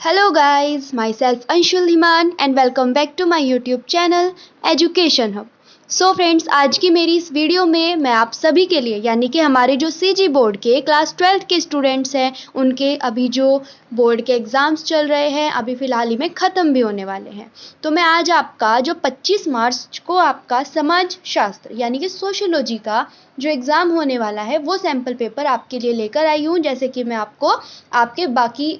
Hello guys, myself Anshul Himan and welcome back to my YouTube channel Education Hub. So friends, आज की मेरी इस video में मैं आप सभी के लिए यानी कि हमारे जो सीजी बोर्ड के क्लास 12th के स्टूडेंट्स हैं उनके अभी जो बोर्ड के एग्ज़ाम्स चल रहे हैं अभी फ़िलहाल ही में ख़त्म भी होने वाले हैं। तो मैं आज आपका जो 25 मार्च को आपका समाज शास्त्र यानी कि सोशियोलॉजी का जो एग्ज़ाम होने वाला है वो सैम्पल पेपर आपके लिए लेकर आई हूँ, जैसे कि मैं आपको आपके बाकी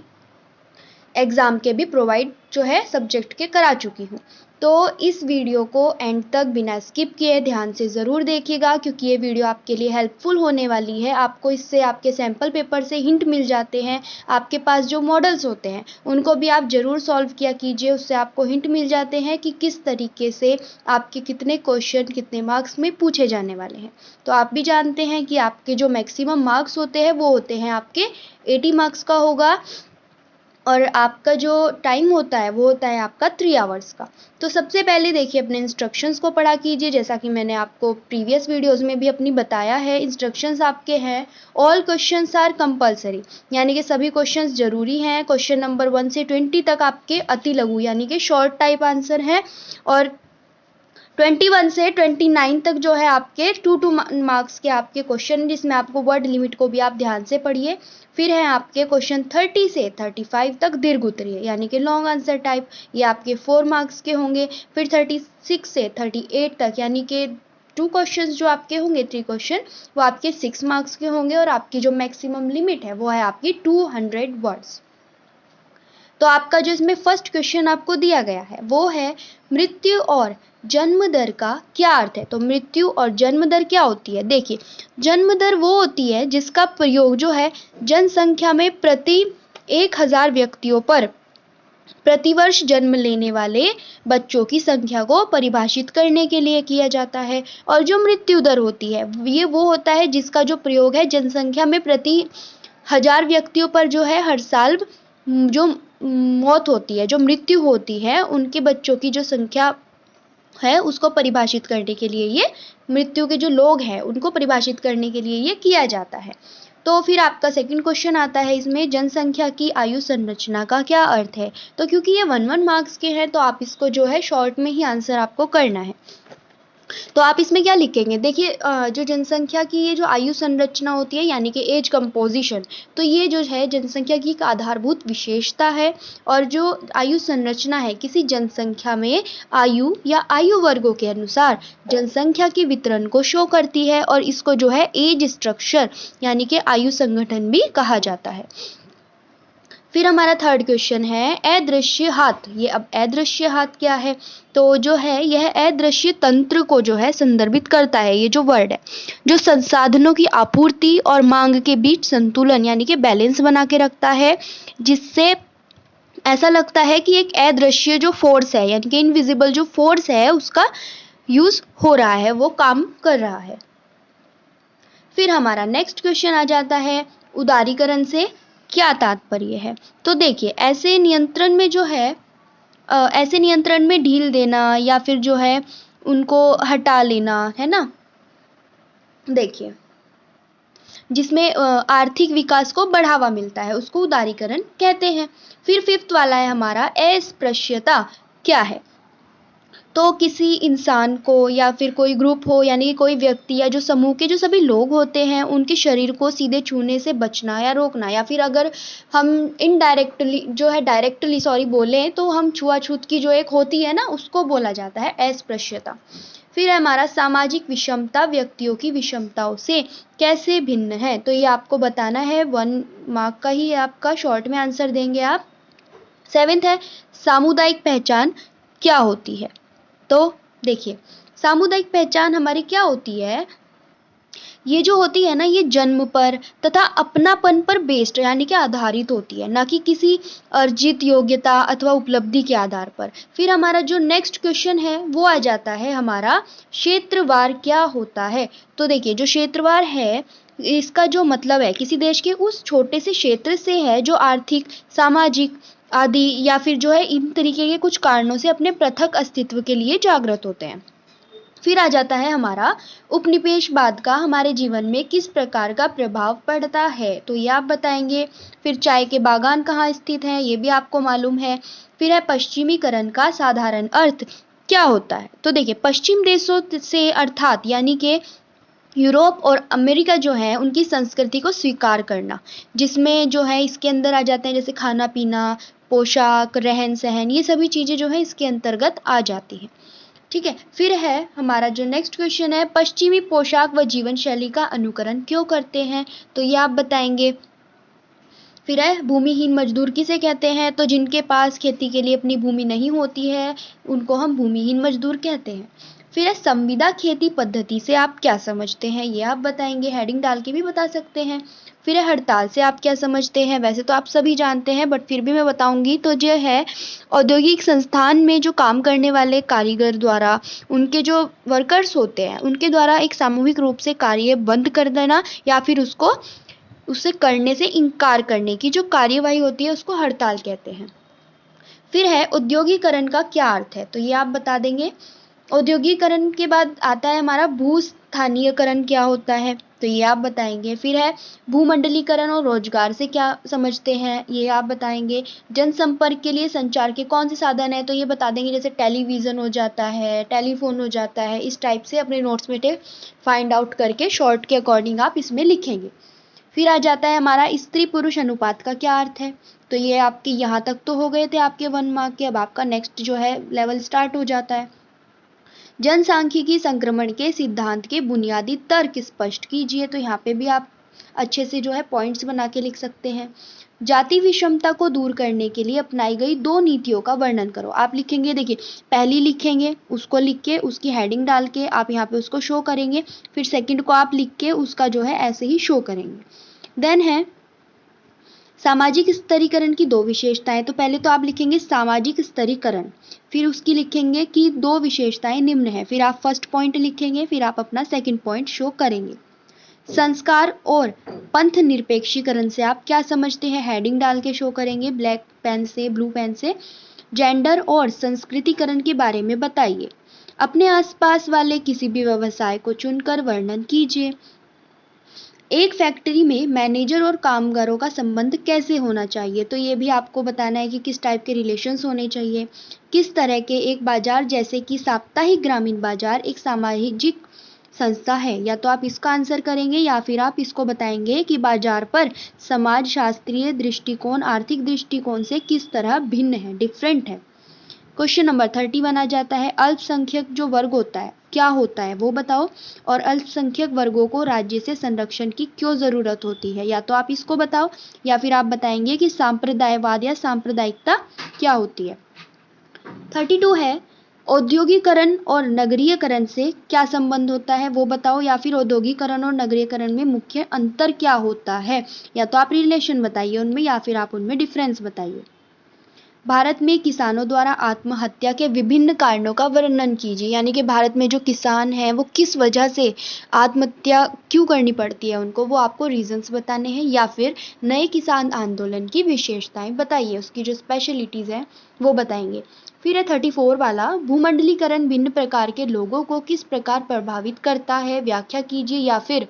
एग्ज़ाम के भी प्रोवाइड जो है सब्जेक्ट के करा चुकी हूँ। तो इस वीडियो को एंड तक बिना स्किप किए ध्यान से ज़रूर देखिएगा, क्योंकि ये वीडियो आपके लिए हेल्पफुल होने वाली है। आपको इससे आपके सैम्पल पेपर से हिंट मिल जाते हैं। आपके पास जो मॉडल्स होते हैं उनको भी आप ज़रूर सॉल्व किया कीजिए, उससे आपको हिंट मिल जाते हैं कि किस तरीके से आपके कितने क्वेश्चन कितने मार्क्स में पूछे जाने वाले हैं। तो आप भी जानते हैं कि आपके जो मैक्सिमम मार्क्स होते हैं वो होते हैं आपके 80 मार्क्स का होगा, और आपका जो टाइम होता है वो होता है आपका 3 आवर्स का। तो सबसे पहले देखिए अपने इंस्ट्रक्शंस को पढ़ा कीजिए, जैसा कि मैंने आपको प्रीवियस वीडियोस में भी अपनी बताया है। इंस्ट्रक्शंस आपके हैं, ऑल क्वेश्चंस आर कंपलसरी, यानी कि सभी क्वेश्चंस जरूरी हैं। क्वेश्चन नंबर 1 से 20 तक आपके अति लघु यानी कि शॉर्ट टाइप आंसर हैं, और 21 से 29 तक जो है आपके 2 मार्क्स के आपके क्वेश्चन, जिसमें आपको वर्ड लिमिट को भी आप ध्यान से पढ़िए। फिर है आपके क्वेश्चन 30 से 35 तक दीर्घ उत्तरीय यानी कि लॉन्ग आंसर टाइप, ये आपके 4 मार्क्स के होंगे। फिर 36 से 38 तक यानी कि 2 क्वेश्चंस जो आपके होंगे 3 क्वेश्चन, वो आपके 6 मार्क्स के होंगे, और आपकी जो मैक्सिमम लिमिट है वो है आपकी 200 वर्ड्स। तो आपका जो इसमें फर्स्ट क्वेश्चन आपको दिया गया है वो है मृत्यु और जन्म दर का क्या अर्थ है। तो मृत्यु और जन्म दर क्या होती है? देखिए, जन्म दर वो होती है जिसका प्रयोग जो है जनसंख्या में प्रति 1000 व्यक्तियों पर प्रतिवर्ष जन्म लेने वाले बच्चों की संख्या को परिभाषित करने के लिए किया जाता है। और जो मृत्यु दर होती है ये वो होता है जिसका जो प्रयोग है जनसंख्या में प्रति 1000 व्यक्तियों पर जो है हर साल जो मौत होती है, जो मृत्यु होती है, उनके बच्चों की जो संख्या है उसको परिभाषित करने के लिए, ये मृत्यु के जो लोग हैं उनको परिभाषित करने के लिए ये किया जाता है। तो फिर आपका सेकंड क्वेश्चन आता है इसमें जनसंख्या की आयु संरचना का क्या अर्थ है। तो क्योंकि ये 1 मार्क्स के हैं तो आप इसको जो है शॉर्ट में ही आंसर आपको करना है। तो आप इसमें क्या लिखेंगे? देखिए, जो जनसंख्या की ये जो आयु संरचना होती है यानी कि एज कंपोजिशन, तो ये जो है जनसंख्या की एक आधारभूत विशेषता है। और जो आयु संरचना है किसी जनसंख्या में आयु या आयु वर्गों के अनुसार जनसंख्या के वितरण को शो करती है, और इसको जो है एज स्ट्रक्चर यानी कि आयु संगठन भी कहा जाता है। फिर हमारा थर्ड क्वेश्चन है अदृश्य हाथ। ये अब अदृश्य हाथ क्या है? तो जो है यह अदृश्य तंत्र को जो है संदर्भित करता है, ये जो वर्ड है, जो संसाधनों की आपूर्ति और मांग के बीच संतुलन यानी कि बैलेंस बना के रखता है, जिससे ऐसा लगता है कि एक अदृश्य जो फोर्स है यानी कि इनविजिबल जो फोर्स है उसका यूज हो रहा है, वो काम कर रहा है। फिर हमारा नेक्स्ट क्वेश्चन आ जाता है उदारीकरण से क्या तात्पर्य है। तो देखिए, ऐसे नियंत्रण में जो है ऐसे नियंत्रण में ढील देना या फिर जो है उनको हटा लेना है ना। देखिए, जिसमें आर्थिक विकास को बढ़ावा मिलता है उसको उदारीकरण कहते हैं। फिर फिफ्थ वाला है हमारा अस्पृश्यता क्या है। तो किसी इंसान को या फिर कोई ग्रुप हो यानी कि कोई व्यक्ति या जो समूह के जो सभी लोग होते हैं उनके शरीर को सीधे छूने से बचना या रोकना, या फिर अगर हम इनडायरेक्टली जो है डायरेक्टली बोलें तो हम छुआछूत की जो एक होती है ना उसको बोला जाता है अस्पृश्यता। फिर हमारा सामाजिक विषमता व्यक्तियों की विषमताओं से कैसे भिन्न है। तो ये आपको बताना है, 1 मार्क का ही आपका शॉर्ट में आंसर देंगे आप। 7th है सामुदायिक पहचान क्या होती है। तो देखिए, सामुदायिक पहचान हमारी क्या होती है, ये जो होती है ना ये जन्म पर तथा अपनापन पर बेस्ड यानी कि आधारित होती है, ना कि किसी अर्जित योग्यता अथवा उपलब्धि के आधार पर। फिर हमारा जो नेक्स्ट क्वेश्चन है वो आ जाता है हमारा क्षेत्रवार क्या होता है। तो देखिए, जो क्षेत्रवार है इसका जो मतलब है किसी देश के उस छोटे से क्षेत्र से है जो आर्थिक सामाजिक आदि या फिर जो है इन तरीके के कुछ कारणों से अपने पृथक अस्तित्व के लिए जागृत होते हैं। फिर आ जाता है हमारा उपनिवेशवाद का हमारे जीवन में किस प्रकार का प्रभाव पड़ता है, तो ये आप बताएंगे। फिर चाय के बागान कहाँ स्थित हैं, ये भी आपको मालूम है। फिर है पश्चिमीकरण का साधारण अर्थ क्या होता है, तो देखिए पश्चिम देशों से अर्थात यानी कि यूरोप और अमेरिका जो है उनकी संस्कृति को स्वीकार करना, जिसमें जो है इसके अंदर आ जाते हैं जैसे खाना पीना, पोशाक, रहन सहन, ये सभी चीज़ें जो है इसके अंतर्गत आ जाती हैं। ठीक है। फिर है हमारा जो नेक्स्ट क्वेश्चन है, पश्चिमी पोशाक व जीवन शैली का अनुकरण क्यों करते हैं, तो ये आप बताएंगे। फिर है भूमिहीन मजदूर किसे कहते हैं, तो जिनके पास खेती के लिए अपनी भूमि नहीं होती है उनको हम भूमिहीन मजदूर कहते हैं। फिर है संविदा खेती पद्धति से आप क्या समझते हैं, ये आप बताएंगे, हेडिंग डाल के भी बता सकते हैं। फिर है हड़ताल से आप क्या समझते हैं, वैसे तो आप सभी जानते हैं बट फिर भी मैं बताऊंगी, तो जो है औद्योगिक संस्थान में जो काम करने वाले कारीगर द्वारा उनके जो वर्कर्स होते हैं उनके द्वारा एक सामूहिक रूप से कार्य बंद कर देना या फिर उससे करने से इनकार करने की जो कार्यवाही होती है उसको हड़ताल कहते हैं। फिर है औद्योगिकरण का क्या अर्थ है, तो ये आप बता देंगे। औद्योगिकरण के बाद आता है हमारा भूस्थानीयकरण क्या होता है, तो ये आप बताएंगे। फिर है भूमंडलीकरण और रोजगार से क्या समझते हैं, ये आप बताएंगे। जनसंपर्क के लिए संचार के कौन से साधन है, तो ये बता देंगे, जैसे टेलीविज़न हो जाता है, टेलीफोन हो जाता है, इस टाइप से अपने नोट्स में फाइंड आउट करके शॉर्ट के अकॉर्डिंग आप इसमें लिखेंगे। फिर आ जाता है हमारा स्त्री पुरुष अनुपात का क्या अर्थ है, तो ये आपके यहाँ तक तो हो गए थे आपके 1 मार्क के, अब आपका नेक्स्ट जो है लेवल स्टार्ट हो जाता है। जनसांख्यिकी संक्रमण के सिद्धांत के बुनियादी तर्क स्पष्ट कीजिए, तो यहाँ पे भी आप अच्छे से जो है पॉइंट्स बना के लिख सकते हैं। जाति विषमता को दूर करने के लिए अपनाई गई 2 नीतियों का वर्णन करो, आप लिखेंगे, देखिए पहली लिखेंगे उसको लिख के उसकी हेडिंग डाल के आप यहाँ पे उसको शो करेंगे, फिर सेकंड को आप लिख के उसका जो है ऐसे ही शो करेंगे। देन है सामाजिक स्तरीकरण की 2 विशेषताएं, तो पहले तो आप लिखेंगे सामाजिक स्तरीकरण, फिर उसकी लिखेंगे कि 2 विशेषताएं निम्न है, फिर आप फर्स्ट पॉइंट लिखेंगे, फिर आप अपना सेकंड पॉइंट शो करेंगे। संस्कार और पंथ निरपेक्षीकरण से आप क्या समझते हैं, हेडिंग डाल के शो करेंगे ब्लैक पेन से, ब्लू पेन से। जेंडर और संस्कृतिकरण के बारे में बताइए। अपने आसपास वाले किसी भी व्यवसाय को चुनकर वर्णन कीजिए। एक फैक्ट्री में मैनेजर और कामगारों का संबंध कैसे होना चाहिए, तो ये भी आपको बताना है कि किस टाइप के रिलेशंस होने चाहिए। किस तरह के एक बाजार जैसे कि साप्ताहिक ग्रामीण बाजार एक सामाजिक संस्था है, या तो आप इसका आंसर करेंगे या फिर आप इसको बताएंगे कि बाजार पर समाज शास्त्रीय दृष्टिकोण आर्थिक दृष्टिकोण से किस तरह भिन्न है, डिफरेंट है। क्वेश्चन नंबर 31 आ जाता है, अल्पसंख्यक जो वर्ग होता है क्या होता है वो बताओ, और अल्पसंख्यक वर्गों को राज्य से संरक्षण की क्यों जरूरत होती है, या तो आप इसको बताओ या फिर आप बताएंगे कि सांप्रदायवाद या सांप्रदायिकता क्या होती है। 32 है, औद्योगिकरण और नगरीयकरण से क्या संबंध होता है वो बताओ, या फिर औद्योगिकरण और नगरीयकरण में मुख्य अंतर क्या होता है, या तो आप रिलेशन बताइए उनमें या फिर आप उनमें डिफरेंस बताइए। भारत में किसानों द्वारा आत्महत्या के विभिन्न कारणों का वर्णन कीजिए, यानी कि भारत में जो किसान हैं वो किस वजह से आत्महत्या क्यों करनी पड़ती है उनको, वो आपको रीजंस बताने हैं, या फिर नए किसान आंदोलन की विशेषताएं बताइए, उसकी जो स्पेशलिटीज़ हैं वो बताएंगे। फिर है 34 वाला, भूमंडलीकरण भिन्न प्रकार के लोगों को किस प्रकार प्रभावित करता है, व्याख्या कीजिए, या फिर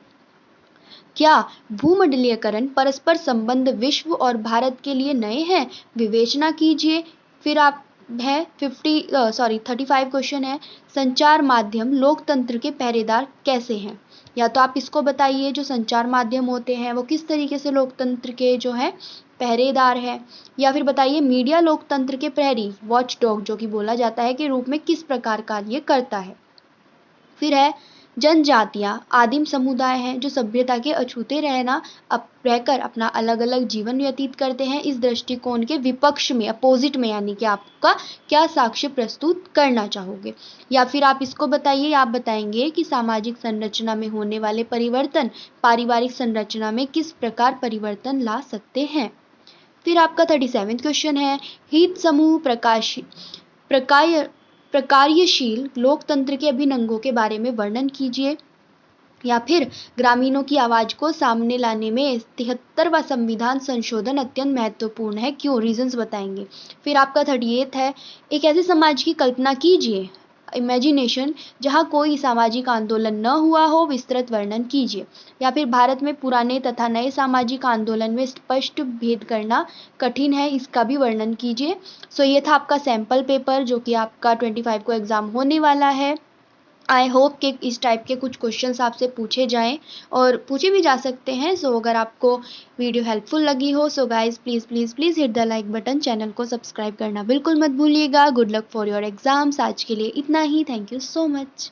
क्या भूमंडलीकरण परस्पर संबंध विश्व और भारत के लिए नए हैं, विवेचना कीजिए। फिर आप है 35 क्वेश्चन है, संचार माध्यम लोकतंत्र के पहरेदार कैसे हैं, या तो आप इसको बताइए जो संचार माध्यम होते हैं वो किस तरीके से लोकतंत्र के जो है पहरेदार है, या फिर बताइए मीडिया लोकतंत्र के प्रहरी वॉच डॉग जो कि बोला जाता है के रूप में किस प्रकार कार्य करता है। फिर है जनजातियां आदिम समुदाय हैं जो सभ्यता के अछूते रहकर अपना अलग अलग जीवन व्यतीत करते हैं, इस दृष्टिकोण के विपक्ष में अपोजिट में, यानी कि आपका क्या साक्ष्य प्रस्तुत करना चाहोगे, या फिर आप इसको बताइए, आप बताएंगे कि सामाजिक संरचना में होने वाले परिवर्तन पारिवारिक संरचना में किस प्रकार परिवर्तन ला सकते हैं। फिर आपका 37 क्वेश्चन है, हित समूह प्रकार्यशील लोकतंत्र के अभिन्न अंगों के बारे में वर्णन कीजिए, या फिर ग्रामीणों की आवाज को सामने लाने में 73वां संविधान संशोधन अत्यंत महत्वपूर्ण है, क्यों, रीजंस बताएंगे। फिर आपका 38 है, एक ऐसे समाज की कल्पना कीजिए इमेजिनेशन जहाँ कोई सामाजिक आंदोलन न हुआ हो, विस्तृत वर्णन कीजिए। या फिर भारत में पुराने तथा नए सामाजिक आंदोलन में स्पष्ट भेद करना कठिन है, इसका भी वर्णन कीजिए। सो ये था आपका सैम्पल पेपर जो कि आपका 25 को एग्ज़ाम होने वाला है। आई होप कि इस टाइप के कुछ क्वेश्चंस आपसे पूछे जाएं और पूछे भी जा सकते हैं। सो अगर आपको वीडियो हेल्पफुल लगी हो so guys please please please hit the like button, channel को सब्सक्राइब करना बिल्कुल मत भूलिएगा। Good luck for your exams. आज के लिए इतना ही। Thank you so much.